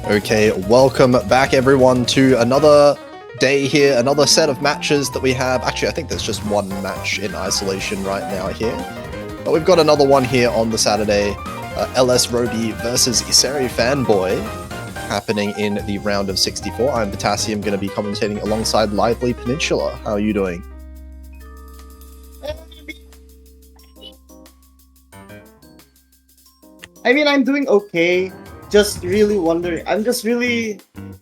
Okay, welcome back everyone to another day here, another set of matches that we have. Actually, I think there's just one match in isolation right now here. But we've got another one here on the Saturday. LS Robi versus IseriFanboy happening in the round of 64. I'm Potassium, going to be commentating alongside Lively Peninsula. How are you doing? I mean, I'm doing okay. Just really wondering. I'm just really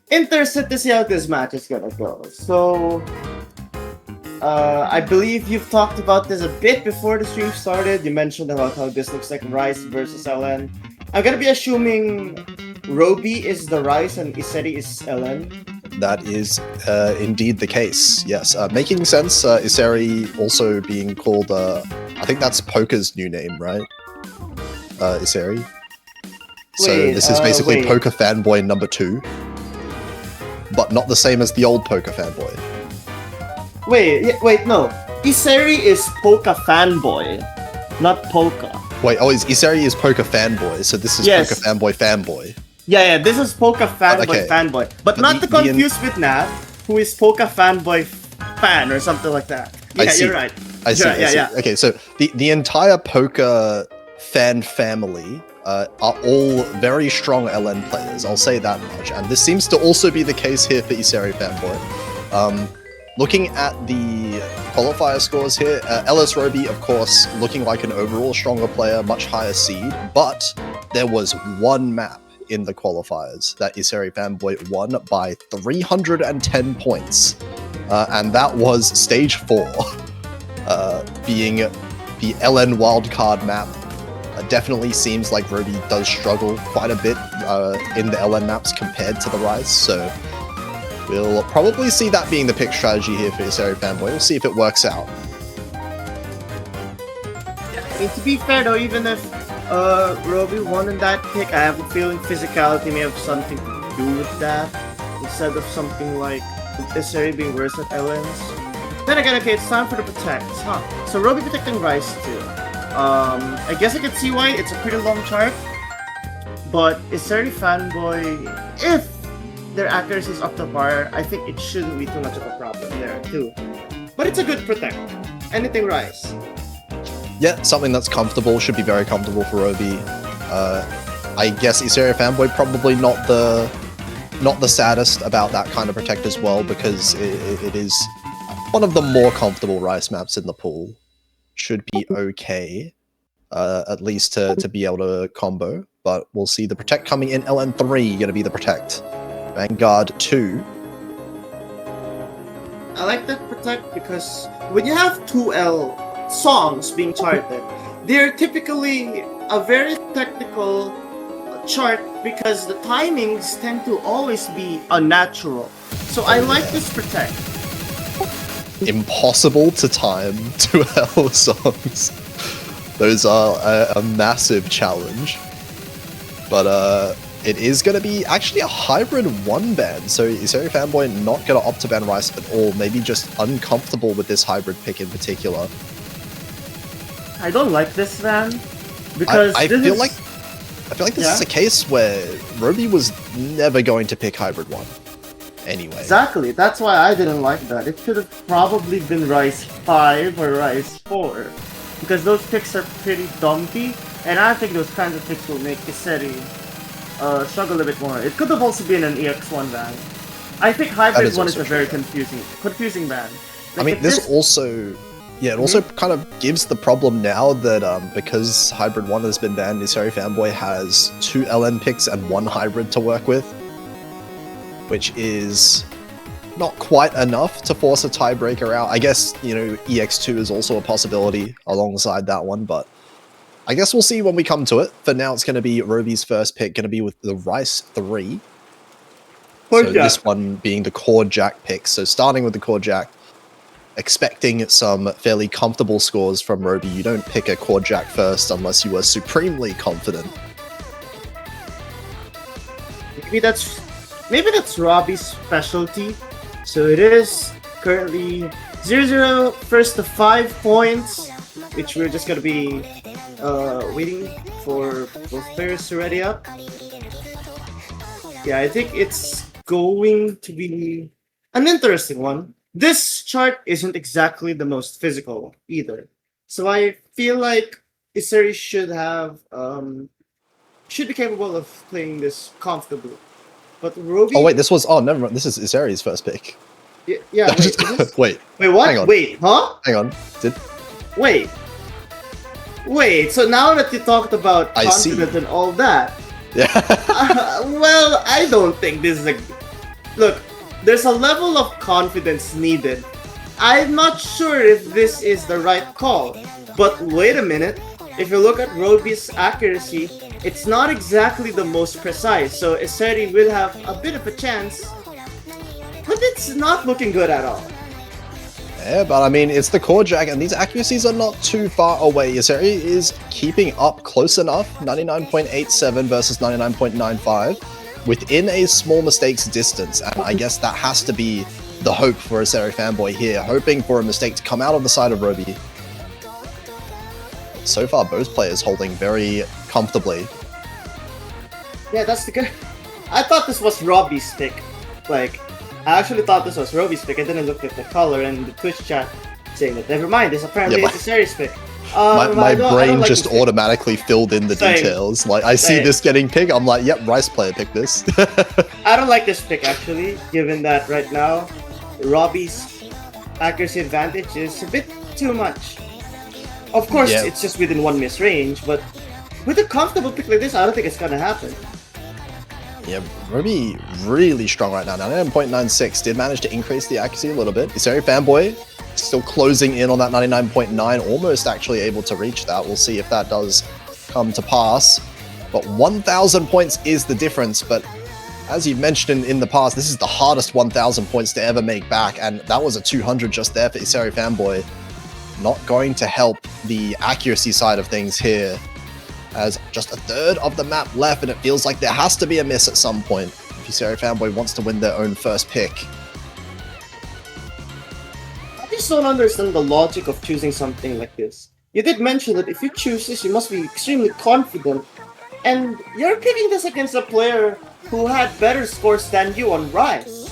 interested to see how this match is gonna go. So, I believe you've talked about this a bit before the stream started. You mentioned about how this looks like Rice versus LN. I'm gonna be assuming Robi is the Rice and Iseri is LN. That is indeed the case, yes. Making sense, Iseri also being called, I think that's Poker's new name, right? Iseri. So this is basically Poker Fanboy number 2, but not the same as the old Poker Fanboy. Wait, no. Iseri is Poker Fanboy, not Poker. Wait, Iseri is Poker Fanboy, so this is Poker Fanboy. Yeah, this is Poker Fanboy Fanboy. But not to confuse with Nav, who is Poker Fanboy Fan or something like that. Yeah, you're right. I see. Yeah. Okay, so the entire Poker fan family are all very strong LN players, I'll say that much. And this seems to also be the case here for IseriFanboy. Looking at the qualifier scores here, LS Robi, of course, looking like an overall stronger player, much higher seed, but there was one map in the qualifiers that IseriFanboy won by 310 points, and that was stage 4, being the LN wildcard map. Definitely seems like Robi does struggle quite a bit in the LN maps compared to the Rise, so we'll probably see that being the pick strategy here for IseriFanboy. We'll see if it works out. To be fair though, even if Robi won in that pick, I have a feeling physicality may have something to do with that, instead of something like Iseri being worse at LNs. Then again, okay, it's time for the protect. So Robi protecting Rise too. I guess I could see why. It's a pretty long chart, but IseriFanboy, if their accuracy is up to par, I think it shouldn't be too much of a problem there too. But it's a good protect. Anything Rise. Yeah, something that's comfortable, should be very comfortable for Robi. I guess IseriFanboy probably not the saddest about that kind of protect as well, because it is one of the more comfortable Rice maps in the pool. Should be okay, at least to be able to combo, but we'll see the protect coming in. LN3 gonna be the protect. Vanguard 2. I like that protect because when you have 2L songs being charted, they're typically a very technical chart because the timings tend to always be unnatural. So I like this protect. Impossible to time 2L songs. Those are a massive challenge. But it is going to be actually a hybrid 1-ban, so IseriFanboy not going to opt to ban Rice at all, maybe just uncomfortable with this hybrid pick in particular. I don't like this ban, because I feel like this is a case where Robi was never going to pick hybrid 1. Anyway. Exactly, that's why I didn't like that. It should have probably been Rise 5 or Rise 4, because those picks are pretty dumpy, and I think those kinds of picks will make Iseri struggle a bit more. It could have also been an EX1 ban. I think Hybrid 1 is a very confusing ban. Like, I mean, this also... Yeah, it also kind of gives the problem now that because Hybrid 1 has been banned, IseriFanboy has 2 LN picks and 1 Hybrid to work with, which is not quite enough to force a tiebreaker out. I guess, you know, EX2 is also a possibility alongside that one, but I guess we'll see when we come to it. For now, it's going to be Robi's first pick, going to be with the Rice 3. So this one being the Core Jack pick. So starting with the Core Jack, expecting some fairly comfortable scores from Robi. You don't pick a Core Jack first unless you are supremely confident. Maybe that's Robi's specialty. So it is currently 0-0, first to 5 points, which we're just going to be waiting for both players to ready up. Yeah, I think it's going to be an interesting one. This chart isn't exactly the most physical either. So I feel like Iseri should be capable of playing this comfortably. But Oh wait, Robi, this was, oh never mind. This is Iseri's first pick. yeah, wait, is this? Wait, Wait, what? hang on. Wait, huh? Hang on. Did Wait. Wait, so now that you talked about I see. confidence and all that, yeah? well, I don't think this is a... Look, there's a level of confidence needed. I'm not sure if this is the right call, but wait a minute. If you look at Robi's accuracy, it's not exactly the most precise, so Iseri will have a bit of a chance, but it's not looking good at all. Yeah, but I mean, it's the core jack, and these accuracies are not too far away. Iseri is keeping up close enough, 99.87 versus 99.95, within a small mistakes distance, and I guess that has to be the hope for IseriFanboy here, hoping for a mistake to come out of the side of Robi. So far, both players holding very comfortably. Yeah, that's the good. I thought this was Robi's pick. Like, I actually thought this was Robi's pick, and then I looked at the color and the Twitch chat saying that never mind, this apparently is Iseri's pick. My brain like just automatically filled in the details. Like, I see this getting picked, I'm like, yep, Rice player picked this. I don't like this pick actually, given that right now, Robi's accuracy advantage is a bit too much. Of course, it's just within 1 miss range, but with a comfortable pick like this, I don't think it's gonna happen. Yeah, Robi really strong right now. 99.96 did manage to increase the accuracy a little bit. IseriFanboy still closing in on that 99.9, almost actually able to reach that. We'll see if that does come to pass. But 1,000 points is the difference, but as you've mentioned in the past, this is the hardest 1,000 points to ever make back, and that was a 200 just there for IseriFanboy. Not going to help the accuracy side of things here, as just a third of the map left, and it feels like there has to be a miss at some point if IseriFanboy wants to win their own first pick. I just don't understand the logic of choosing something like this. You did mention that if you choose this, you must be extremely confident, and you're picking this against a player who had better scores than you on Rise.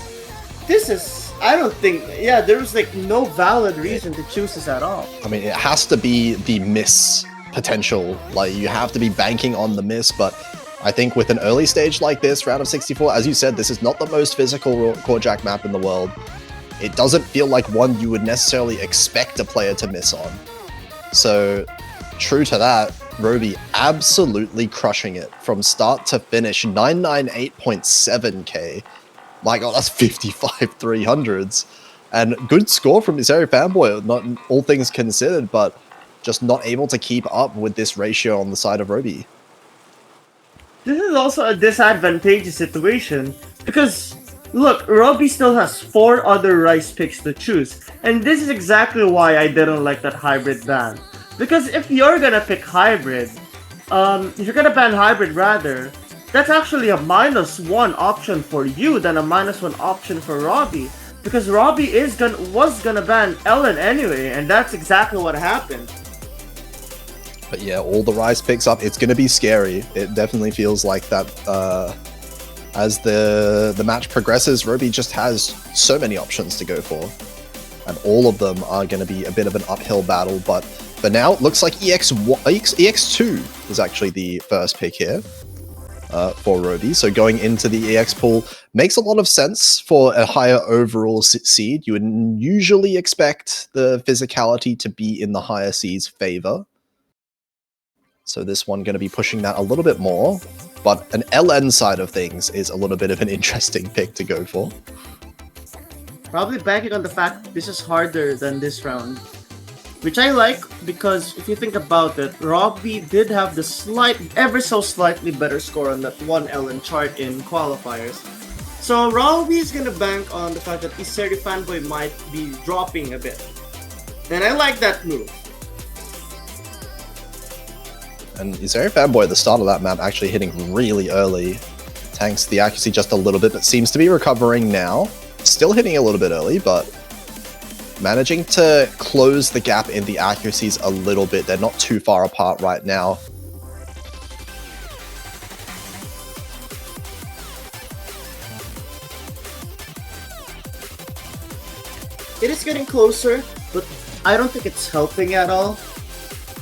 This is... I don't think... Yeah, there's like no valid reason to choose this at all. I mean, it has to be the miss potential. Like, you have to be banking on the miss, but I think with an early stage like this, round of 64, as you said, this is not the most physical core jack map in the world. It doesn't feel like one you would necessarily expect a player to miss on. So, true to that, Robi absolutely crushing it from start to finish. 998.7k. My god, that's 55 300s. And good score from IseriFanboy, not all things considered, but just not able to keep up with this ratio on the side of Robi. This is also a disadvantageous situation because, look, Robi still has 4 other Rice picks to choose, and this is exactly why I didn't like that hybrid ban. Because if you're gonna pick hybrid, if you're gonna ban hybrid rather, that's actually a -1 option for you than a -1 option for Robi. Because Robi was gonna ban Ellen anyway, and that's exactly what happened. But yeah, all the Rise picks up, it's going to be scary. It definitely feels like that as the match progresses, Robi just has so many options to go for. And all of them are going to be a bit of an uphill battle. But for now, it looks like EX2 is actually the first pick here for Robi. So going into the EX pool makes a lot of sense for a higher overall seed. You would usually expect the physicality to be in the higher seed's favor. So this one going to be pushing that a little bit more, but an LN side of things is a little bit of an interesting pick to go for. Probably banking on the fact this is harder than this round, which I like because if you think about it, Robi did have the ever so slightly better score on that one LN chart in qualifiers. So Robi is gonna bank on the fact that IseriFanboy might be dropping a bit, and I like that move. And IseriFanboy at the start of that map actually hitting really early. Tanks the accuracy just a little bit, but seems to be recovering now. Still hitting a little bit early, but managing to close the gap in the accuracies a little bit. They're not too far apart right now. it is getting closer, but I don't think it's helping at all.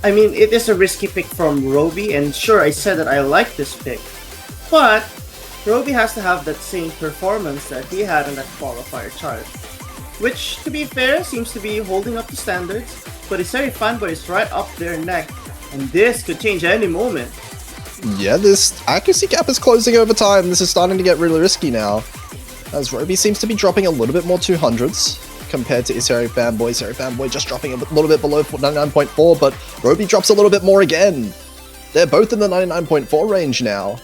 I mean, it is a risky pick from Robi, and sure, I said that I like this pick, but Robi has to have that same performance that he had in that qualifier chart, which, to be fair, seems to be holding up to standards, but IseriFanboy is right up their neck, and this could change any moment. Yeah, this accuracy gap is closing over time. This is starting to get really risky now, as Robi seems to be dropping a little bit more 200s compared to IseriFanboy. IseriFanboy just dropping a little bit below 99.4, but Robi drops a little bit more again. They're both in the 99.4 range now,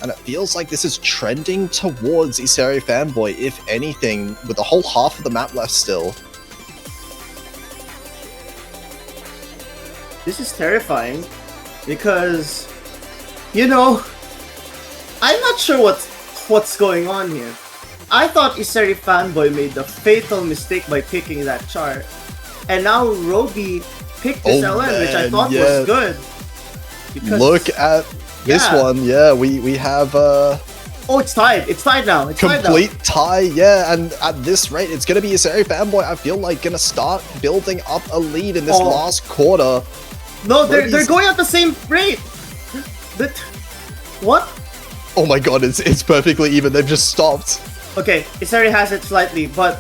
and it feels like this is trending towards IseriFanboy, if anything, with a whole half of the map left still. This is terrifying, because, you know, I'm not sure what's going on here. I thought IseriFanboy made the fatal mistake by picking that chart, and now Robi picked this LN, which I thought was good. Because, look at this one, yeah, we have oh, it's tied. It's tied now. It's complete tie, yeah, and at this rate, it's gonna be IseriFanboy, I feel like, gonna start building up a lead in this last quarter. No, they're going at the same rate. But what? Oh my god, it's perfectly even. They've just stopped. Okay, Iseri has it slightly, but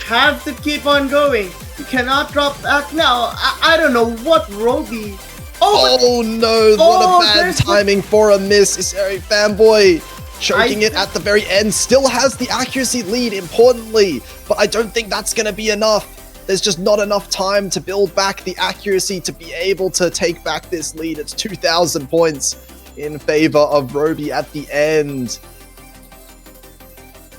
have to keep on going. You cannot drop back now. I don't know what Robi. Oh no, what a bad timing for a miss. IseriFanboy choking it at the very end. Still has the accuracy lead, importantly, but I don't think that's going to be enough. There's just not enough time to build back the accuracy to be able to take back this lead. It's 2,000 points in favor of Robi at the end.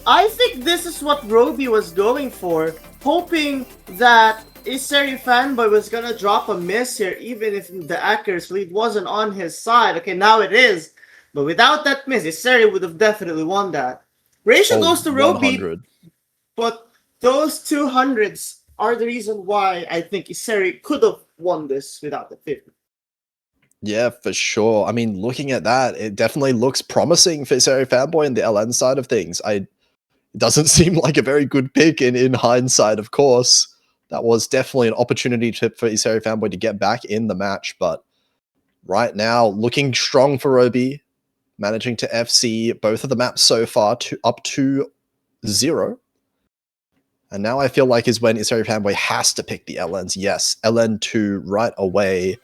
I think this is what Robi was going for, hoping that IseriFanboy was gonna drop a miss here, even if the accuracy lead wasn't on his side. Okay, now it is, but without that miss, Iseri would have definitely won that. Ratio goes to Robi, but those 200s are the reason why I think Iseri could have won this without the 50. Yeah, for sure. I mean, looking at that, it definitely looks promising for IseriFanboy and the LN side of things. It doesn't seem like a very good pick in hindsight, of course. That was definitely an opportunity for IseriFanboy to get back in the match, but right now, looking strong for Robi, managing to FC both of the maps so far up to 0. And now I feel like is when IseriFanboy has to pick the LNs. Yes, LN2 right away.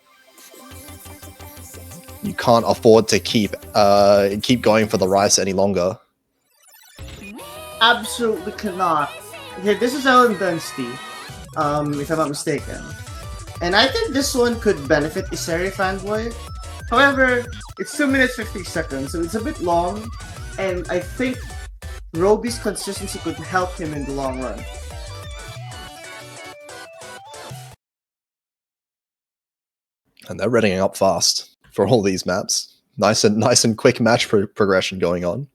You can't afford to keep going for the rice any longer. Absolutely cannot. Okay, this is LN density, if I'm not mistaken. And I think this one could benefit IseriFanboy. However, it's 2 minutes 50 seconds, so it's a bit long, and I think Robi's consistency could help him in the long run. And they're running up fast for all these maps. Nice and quick match progression going on.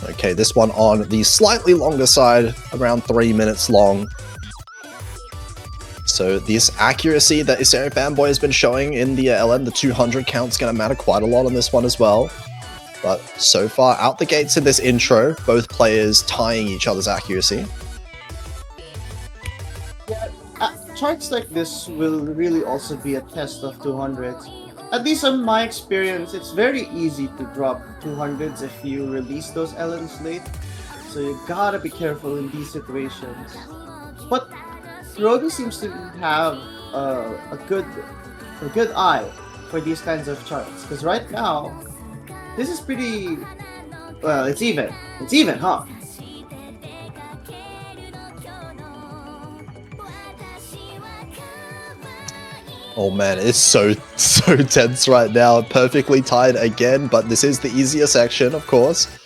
Okay, this one on the slightly longer side, around 3 minutes long. So this accuracy that IseriFanboy has been showing in the LN, the 200 count's going to matter quite a lot on this one as well. But so far, out the gates in this intro, both players tying each other's accuracy. Yeah, charts like this will really also be a test of 200s. At least in my experience, it's very easy to drop 200s if you release those LNs late. So you gotta be careful in these situations. But Robi seems to have a good eye for these kinds of charts. Because right now, this is pretty... well, it's even. It's even, huh? Oh man, it's so tense right now. Perfectly tied again, but this is the easier section, of course.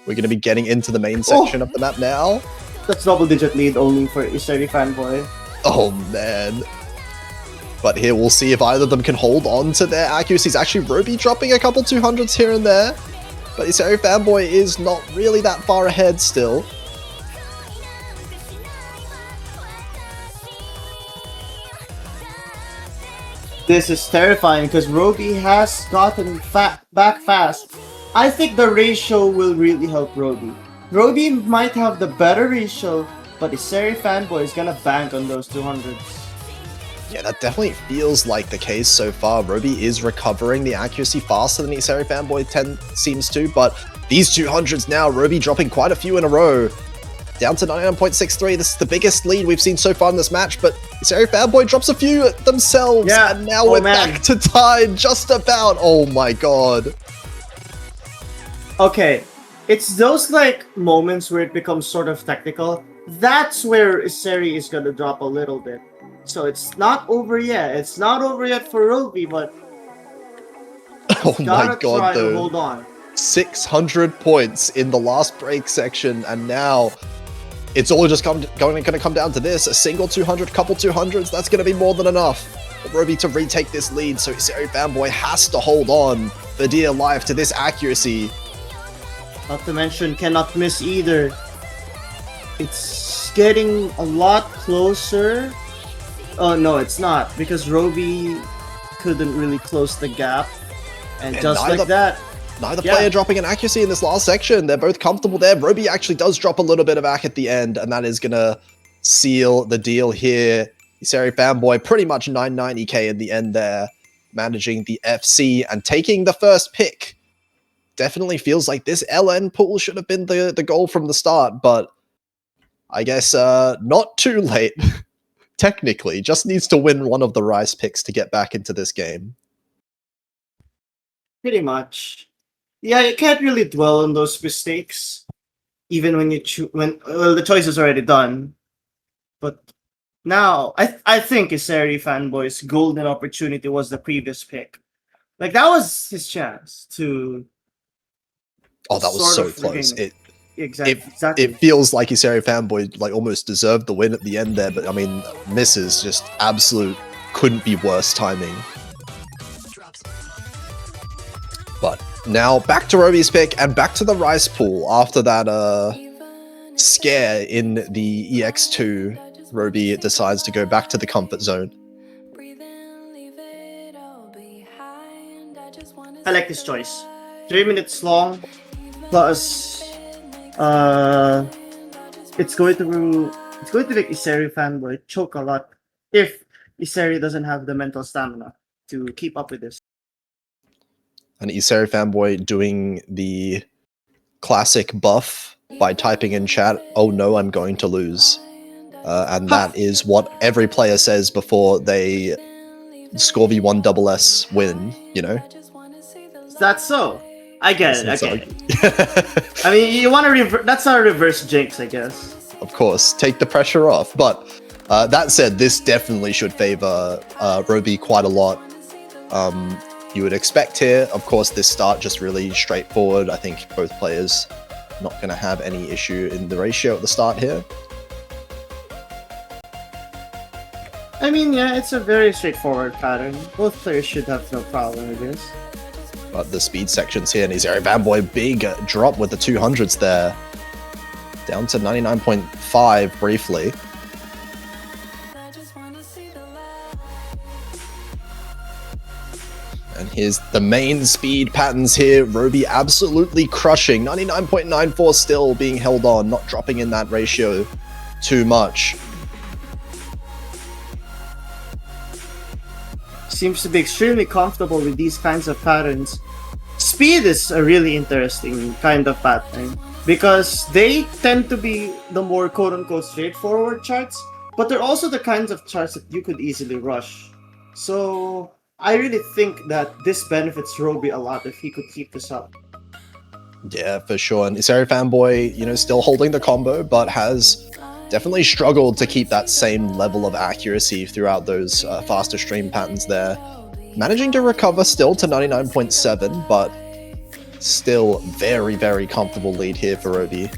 We're going to be getting into the main section of the map now. That's double-digit lead only for IseriFanboy. Oh man. But here we'll see if either of them can hold on to their accuracies. Actually, Robi dropping a couple 200s here and there. But IseriFanboy is not really that far ahead still. This is terrifying because Robi has gotten back fast. I think the ratio will really help Robi. Robi might have the better ratio, but IseriFanboy is gonna bank on those 200s. Yeah, that definitely feels like the case so far. Robi is recovering the accuracy faster than IseriFanboy seems to, but these 200s now, Robi dropping quite a few in a row. Down to 99.63. This is the biggest lead we've seen so far in this match, but IseriFanboy drops a few themselves, and now we're back to tied just about. Oh my god. Okay, it's those like moments where it becomes sort of technical. That's where Iseri is gonna drop a little bit. So it's not over yet. It's not over yet for Robi, but oh my god, try though. to hold on. 600 points in the last break section, and now it's all just going to come down to this. A single 200, couple 200s, that's going to be more than enough for Robi to retake this lead, so IseriFanboy has to hold on for dear life to this accuracy. Not to mention, cannot miss either. It's getting a lot closer. Oh, no, it's not, because Robi couldn't really close the gap. And just like that, neither player dropping an accuracy in this last section. They're both comfortable there. Robi actually does drop a little bit of ac at the end, and that is going to seal the deal here. IseriFanboy pretty much 990k in the end there, managing the FC and taking the first pick. Definitely feels like this LN pool should have been the goal from the start, but I guess not too late. Technically, just needs to win one of the Rice picks to get back into this game. Pretty much. Yeah, you can't really dwell on those mistakes, even when you well, the choice is already done. But now, I think IseriFanboy's golden opportunity was the previous pick. Like, that was his chance to. Oh, that was so close. Exactly. It feels like IseriFanboy like almost deserved the win at the end there, but I mean, misses just absolute couldn't be worse timing. But now back to Robi's pick and back to the Rice pool after that scare in the EX2. Robi decides to go back to the comfort zone. I like this choice. 3 minutes long, plus it's going to make IseriFanboy choke a lot if Iseri doesn't have the mental stamina to keep up with this. And IseriFanboy doing the classic buff by typing in chat, "Oh no, I'm going to lose." And that is what every player says before they score the 1SS win, you know? That's so. I get it. I mean, you want to that's not a reverse jinx, I guess. Of course, take the pressure off. But that said, this definitely should favor Robi quite a lot. You would expect here, of course, this start just really straightforward. I think both players not going to have any issue in the ratio at the start here. I mean, yeah, it's a very straightforward pattern. Both players should have no problem with this. But the speed sections here, and IseriFanboy, big drop with the 200s there. Down to 99.5 briefly. And here's the main speed patterns here. Robi absolutely crushing. 99.94 still being held on, not dropping in that ratio too much. Seems to be extremely comfortable with these kinds of patterns. Speed is a really interesting kind of pattern because they tend to be the more quote-unquote straightforward charts, but they're also the kinds of charts that you could easily rush. So I really think that this benefits Robi a lot if he could keep this up. Yeah, for sure. And IseriFanboy, you know, still holding the combo, but has definitely struggled to keep that same level of accuracy throughout those faster stream patterns there. Managing to recover still to 99.7, but still very, very comfortable lead here for Robi.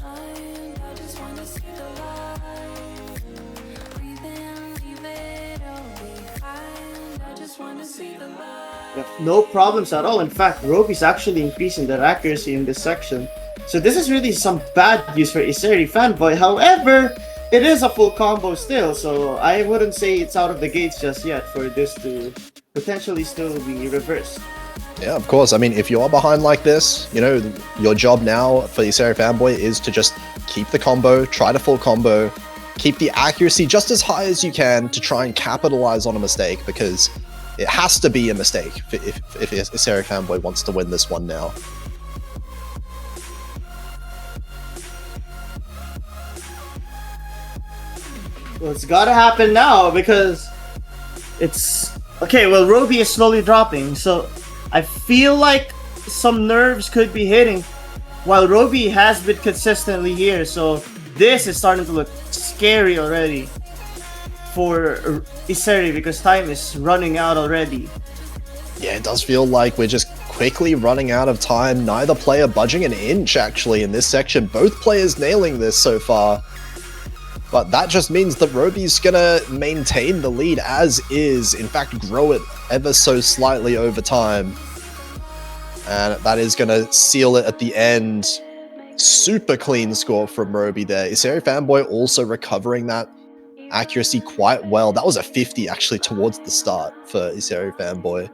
No problems at all. In fact, Robi's actually increasing their accuracy in this section. So this is really some bad news for IseriFanboy. However, it is a full combo still, so I wouldn't say it's out of the gates just yet for this to potentially still be reversed. Yeah, of course. I mean, if you are behind like this, you know, your job now for IseriFanboy is to just keep the combo, try to full combo, keep the accuracy just as high as you can to try and capitalize on a mistake, because it has to be a mistake if IseriFanboy wants to win this one now. Well, it's gotta happen now because it's... Okay, well, Robi is slowly dropping, so I feel like some nerves could be hitting while Robi has been consistently here, so this is starting to look scary already for Iseri because time is running out already. Yeah, it does feel like we're just quickly running out of time. Neither player budging an inch, actually, in this section. Both players nailing this so far. But that just means that Robi's gonna maintain the lead as is, in fact grow it ever so slightly over time. And that is gonna seal it at the end. Super clean score from Robi there. IseriFanboy also recovering that accuracy quite well. That was a 50 actually towards the start for IseriFanboy,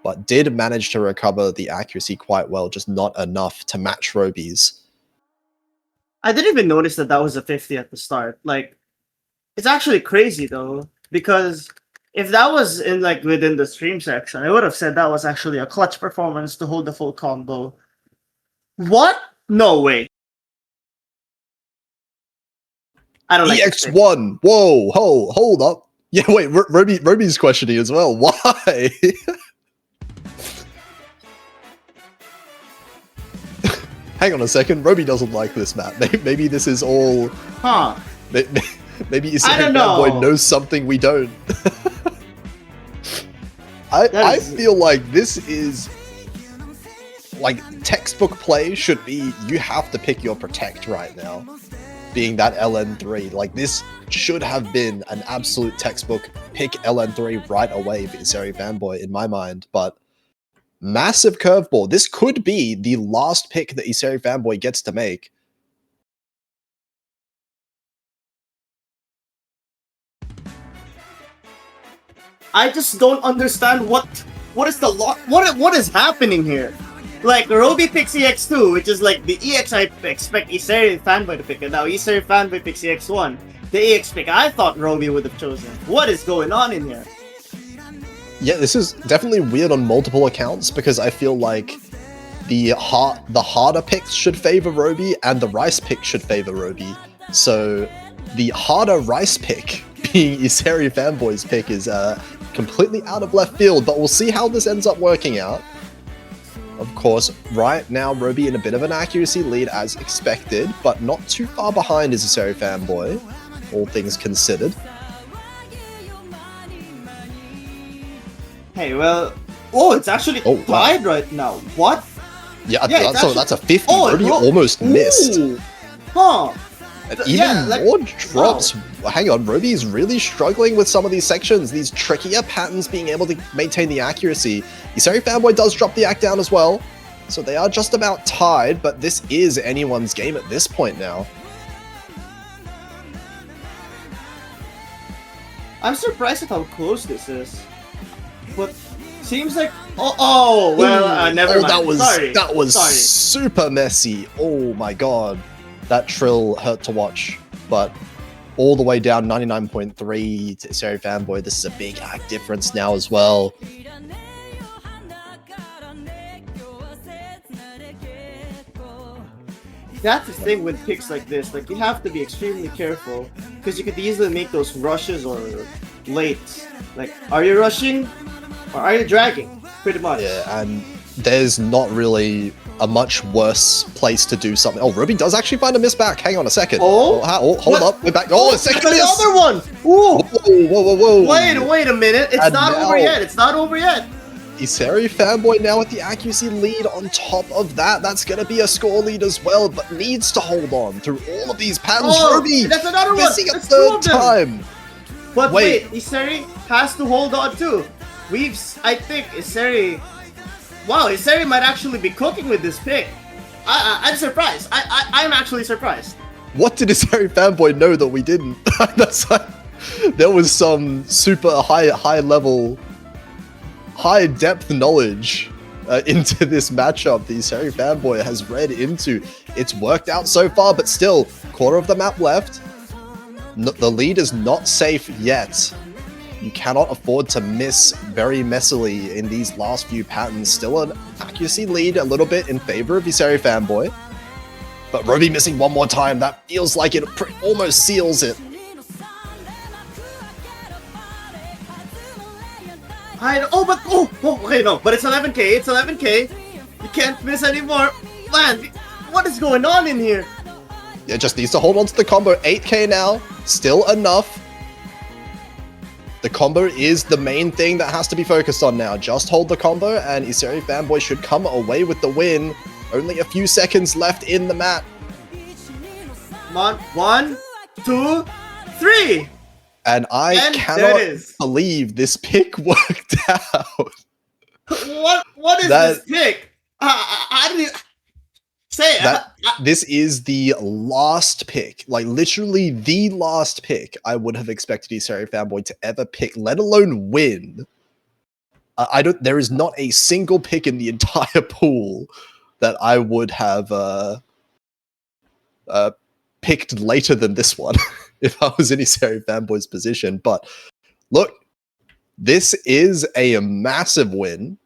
but did manage to recover the accuracy quite well, just not enough to match Robi's. I didn't even notice that was a 50 at the start. Like, it's actually crazy though, because if that was in like within the stream section, I would have said that was actually a clutch performance to hold the full combo. What? No way. I don't like EX1. Whoa, hold up. Yeah, wait, Robi's questioning as well. Why? Hang on a second. Robi doesn't like this map. Maybe this is all... Huh. Maybe IseriFanboy knows something we don't. I feel like this is... Like, textbook play should be, you have to pick your protect right now. Being that LN3. Like, this should have been an absolute textbook pick LN3 right away for IseriFanboy in my mind, but massive curveball. This could be the last pick that IseriFanboy gets to make. I just don't understand what is the what is happening here. Like, Robi picks EX2, which is like the EX I expect IseriFanboy to pick, and now IseriFanboy picks EX1. The EX pick I thought Robi would have chosen. What is going on in here? Yeah, this is definitely weird on multiple accounts, because I feel like the harder picks should favor Robi and the rice pick should favor Robi. So the harder rice pick being IseriFanboy's pick is completely out of left field, but we'll see how this ends up working out. Of course, right now Robi in a bit of an accuracy lead as expected, but not too far behind is IseriFanboy, all things considered. Hey, well, oh, it's actually tied right now. What? Yeah, that's a 50. Robi almost missed. Huh. And even more drops. Wow. Hang on, Robi's really struggling with some of these sections, these trickier patterns being able to maintain the accuracy. IseriFanboy does drop the act down as well, so they are just about tied, but this is anyone's game at this point now. I'm surprised at how close this is. But seems like never mind. That was super messy. Oh my god. That trill hurt to watch, but all the way down 99.3 to IseriFanboy. This is a big act difference now as well. That's the thing with picks like this. Like, you have to be extremely careful because you could easily make those rushes or lates. Like, are you rushing or are you dragging? Pretty much. Yeah, and there's not really a much worse place to do something. Oh, Robi does actually find a miss back. Hang on a second. Hold up. We're back. Oh, a second miss. The other one. Ooh. Whoa. Wait a minute. It's not over yet. It's not over yet. IseriFanboy now with the accuracy lead on top of that. That's going to be a score lead as well, but needs to hold on through all of these patterns. Robi that's another one. missing a third time. But wait, Iseri has to hold on too. I think Iseri... Wow, Iseri might actually be cooking with this pick. I'm surprised. I'm actually surprised. What did IseriFanboy know that we didn't? That's like, there was some super high level high depth knowledge into this matchup the IseriFanboy has read into. It's worked out so far, but still, quarter of the map left. The lead is not safe yet. You cannot afford to miss very messily in these last few patterns. Still an accuracy lead a little bit in favor of IseriFanboy. But Robi missing one more time, that feels like it almost seals it. Okay, no, but it's 11k, it's 11k. You can't miss anymore. Man, what is going on in here? Yeah, just needs to hold on to the combo. 8k now, still enough. The combo is the main thing that has to be focused on now. Just hold the combo and IseriFanboy should come away with the win. Only a few seconds left in the map. Come on, 1, 2, 3. And I cannot believe this pick worked out. What is this pick? How do you say it? This is the last pick, like literally the last pick I would have expected IseriFanboy to ever pick, let alone win. There is not a single pick in the entire pool that I would have picked later than this one if I was in IseriFanboy's position. But look, this is a massive win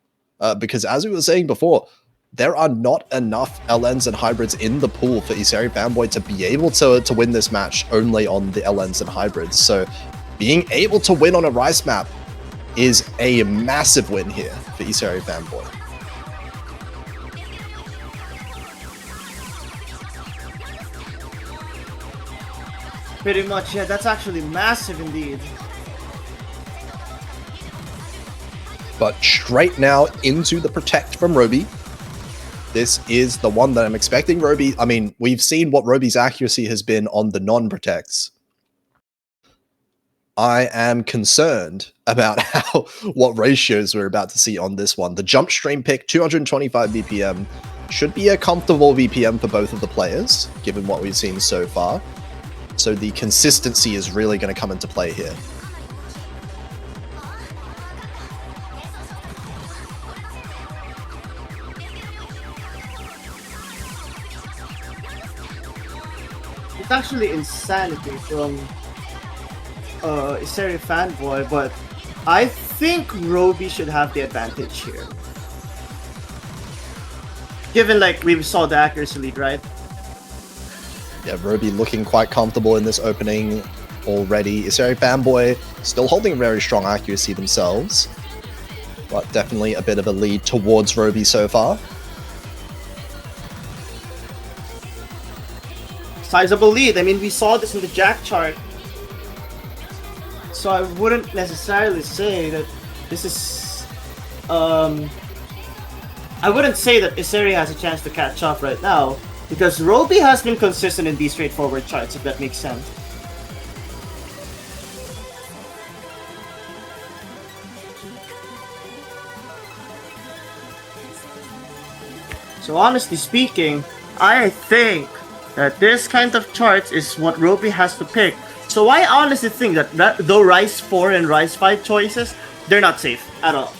because as we were saying before, there are not enough LNs and hybrids in the pool for IseriFanboy to be able to win this match only on the LNs and hybrids. So being able to win on a Rice map is a massive win here for IseriFanboy. Pretty much, yeah, that's actually massive indeed. But straight now into the protect from Robi. This is the one that I'm expecting Robi. I mean, we've seen what Robi's accuracy has been on the non-protects. I am concerned about what ratios we're about to see on this one. The jump stream pick, 225 BPM, should be a comfortable VPM for both of the players, given what we've seen so far. So the consistency is really going to come into play here. It's actually insanity from IseriFanboy, but I think Robi should have the advantage here. Given like we saw the accuracy lead, right? Yeah, Robi looking quite comfortable in this opening already. IseriFanboy still holding a very strong accuracy themselves, but definitely a bit of a lead towards Robi so far. Sizable lead. I mean, we saw this in the Jack chart. So I wouldn't necessarily say that this is... I wouldn't say that Iseri has a chance to catch up right now, because Robi has been consistent in these straightforward charts, if that makes sense. So honestly speaking, I think that this kind of charts is what Robi has to pick. So I honestly think that though Rice 4 and Rice 5 choices, they're not safe at all.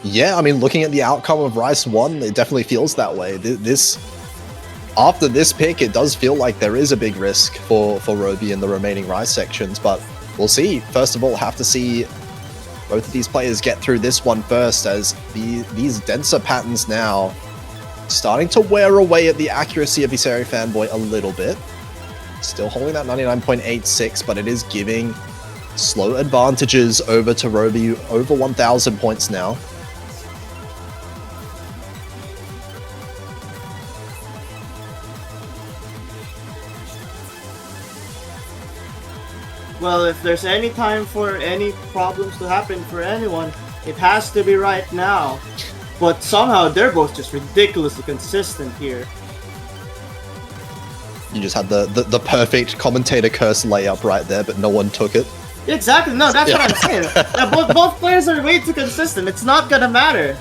Yeah, I mean, looking at the outcome of Rice 1, it definitely feels that way. After this pick, it does feel like there is a big risk for Robi in the remaining Rice sections, but we'll see. First of all, have to see both of these players get through this one first, as these denser patterns now starting to wear away at the accuracy of IseriFanboy a little bit. Still holding that 99.86, but it is giving slow advantages over to Robi, over 1,000 points now. Well, if there's any time for any problems to happen for anyone, it has to be right now. But somehow they're both just ridiculously consistent here. You just had the perfect commentator curse layup right there, but no one took it. Exactly, no, that's what I'm saying. Both players are way too consistent. It's not gonna matter.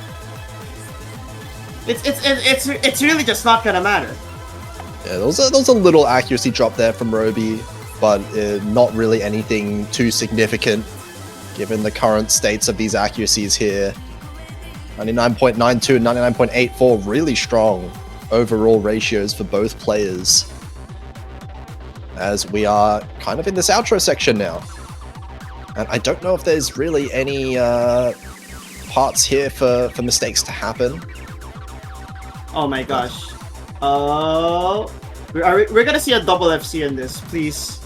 It's really just not gonna matter. Yeah, there was a little accuracy drop there from Robi, but not really anything too significant. given the current states of these accuracies here. 99.92 and 99.84, really strong overall ratios for both players. As we are kind of in this outro section now. And I don't know if there's really any parts here for mistakes to happen. Oh my gosh. We're gonna see a double FC in this, please.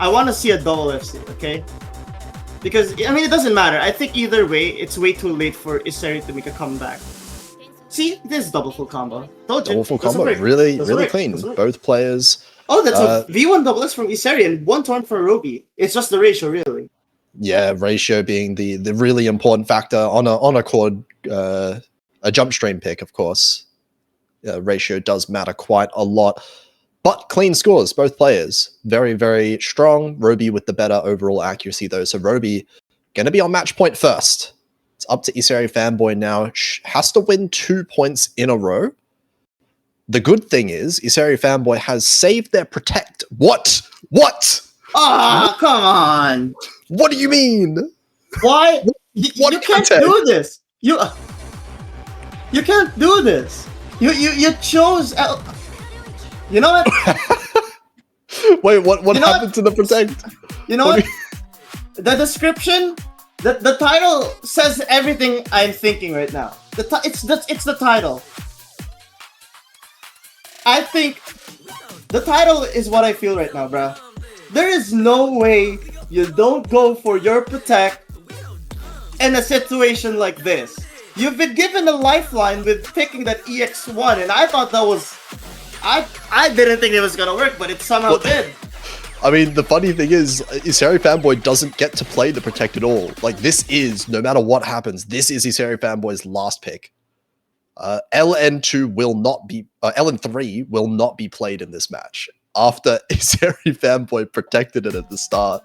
I want to see a double FC, okay? Because, I mean, it doesn't matter. I think either way, it's way too late for Iseri to make a comeback. See, this is double full combo. Double full combo, really clean. Both players. Oh, that's a V1 double S from Iseri and 1-1 for Robi. It's just the ratio, really. Yeah, ratio being the really important factor on a quad, a jump stream pick, of course. Ratio does matter quite a lot. But clean scores, both players. Very, very strong. Robi with the better overall accuracy, though. So Robi going to be on match point first. It's up to IseriFanboy now. Has to win 2 points in a row. The good thing is, IseriFanboy has saved their protect. What? Ah, come on. What do you mean? Why? You can't do this. You can't do this. You chose... You know what? Wait, what happened to the protect? You know what? The description, the title says everything I'm thinking right now. It's the title. I think the title is what I feel right now, bruh. There is no way you don't go for your protect in a situation like this. You've been given a lifeline with picking that EX1, and I thought that was... I didn't think it was gonna work, but it somehow did. I mean, the funny thing is, IseriFanboy doesn't get to play the protect at all. Like, this is, no matter what happens, this is IseriFanboy's last pick. LN2 will not be, LN3 will not be played in this match after IseriFanboy protected it at the start,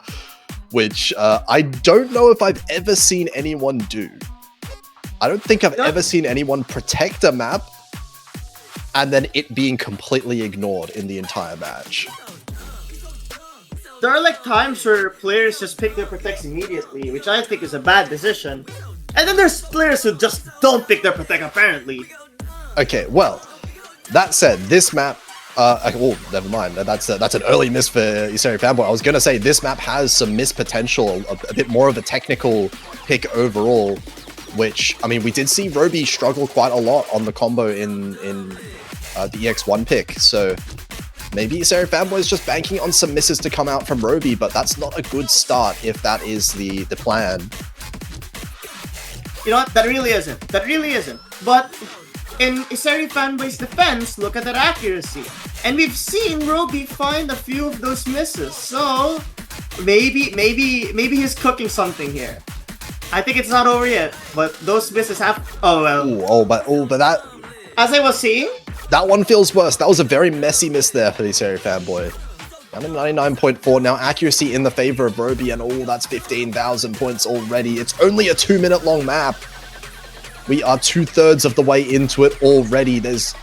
which I don't know if I've ever seen anyone do. I don't think I've ever seen anyone protect a map and then it being completely ignored in the entire match. There are like times where players just pick their protects immediately, which I think is a bad decision. And then there's players who just don't pick their protect apparently. Okay, well, that said, this map, oh, never mind. That's an early miss for IseriFanboy. I was gonna say this map has some miss potential, a bit more of a technical pick overall. Which, I mean, we did see Robi struggle quite a lot on the combo in the EX1 pick, so maybe IseriFanboy is just banking on some misses to come out from Robi, but that's not a good start if that is the plan. You know what? That really isn't. That really isn't. But in IseriFanboy's defense, look at that accuracy. And we've seen Robi find a few of those misses, so maybe he's cooking something here. I think it's not over yet, but those misses have... Oh, well. Ooh, but that... As I was saying... That one feels worse. That was a very messy miss there for the IseriFanboy. 99.4, now accuracy in the favor of Robi, and oh, that's 15,000 points already. It's only a 2-minute long map. We are 2/3 of the way into it already. There's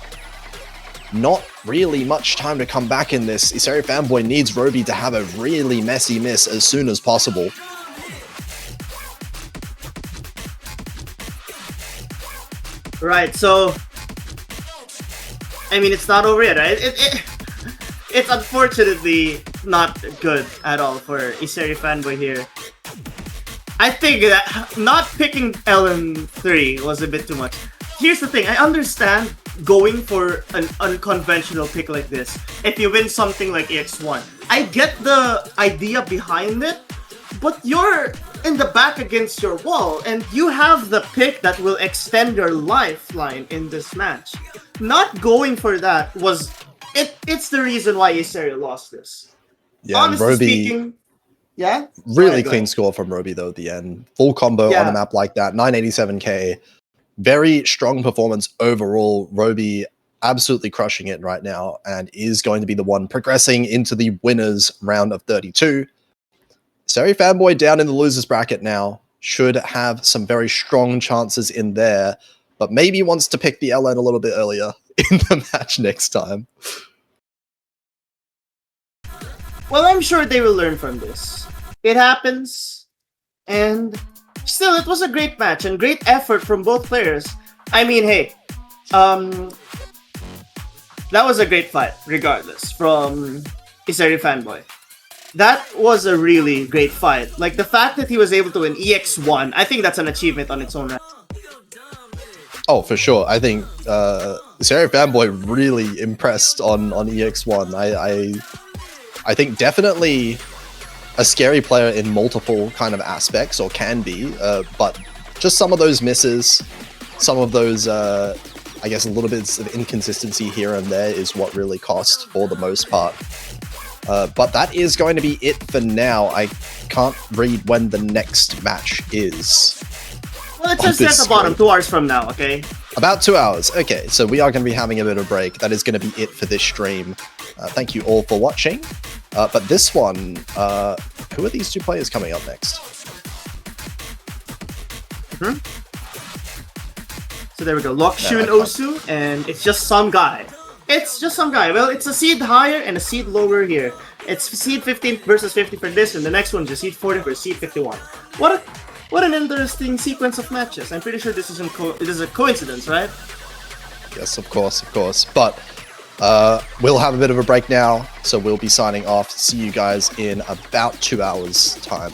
not really much time to come back in this. IseriFanboy needs Robi to have a really messy miss as soon as possible. Right, so... I mean, it's not over yet, right? It's unfortunately not good at all for IseriFanboy here. I think that not picking LN3 was a bit too much. Here's the thing, I understand going for an unconventional pick like this if you win something like EX1. I get the idea behind it, but you're in the back against your wall, and you have the pick that will extend your lifeline in this match. Not going for that was... It's the reason why Iseri lost this. Yeah, honestly Robi, speaking... Yeah? Really clean score from Robi, though, at the end. Full combo on a map like that. 987k. Very strong performance overall. Robi absolutely crushing it right now, and is going to be the one progressing into the winners round of 32. IseriFanboy down in the losers bracket now. Should have some very strong chances in there, but maybe wants to pick the LN a little bit earlier in the match next time. Well, I'm sure they will learn from this. It happens. And still, it was a great match and great effort from both players. I mean, hey, that was a great fight, regardless, from IseriFanboy. That was a really great fight. Like, the fact that he was able to win EX1, I think that's an achievement on its own right. Oh, for sure. I think IseriFanboy really impressed on EX1. I think definitely a scary player in multiple kind of aspects, or can be, but just some of those misses, some of those, I guess, a little bit of inconsistency here and there is what really cost for the most part. But that is going to be it for now. I can't read when the next match is. Well, it says here at the bottom, 2 hours from now, okay? About 2 hours. Okay, so we are going to be having a bit of a break. That is going to be it for this stream. Thank you all for watching. But this one, who are these two players coming up next? So there we go, Lokshun Osu, and it's just some guy. It's just some guy. Well, it's a seed higher and a seed lower here. It's seed 15 versus 50 for this, and the next one's just seed 40 versus seed 51. What an interesting sequence of matches. I'm pretty sure this isn't it is a coincidence, right? Yes, of course. But we'll have a bit of a break now, so we'll be signing off. See you guys in about 2 hours' time.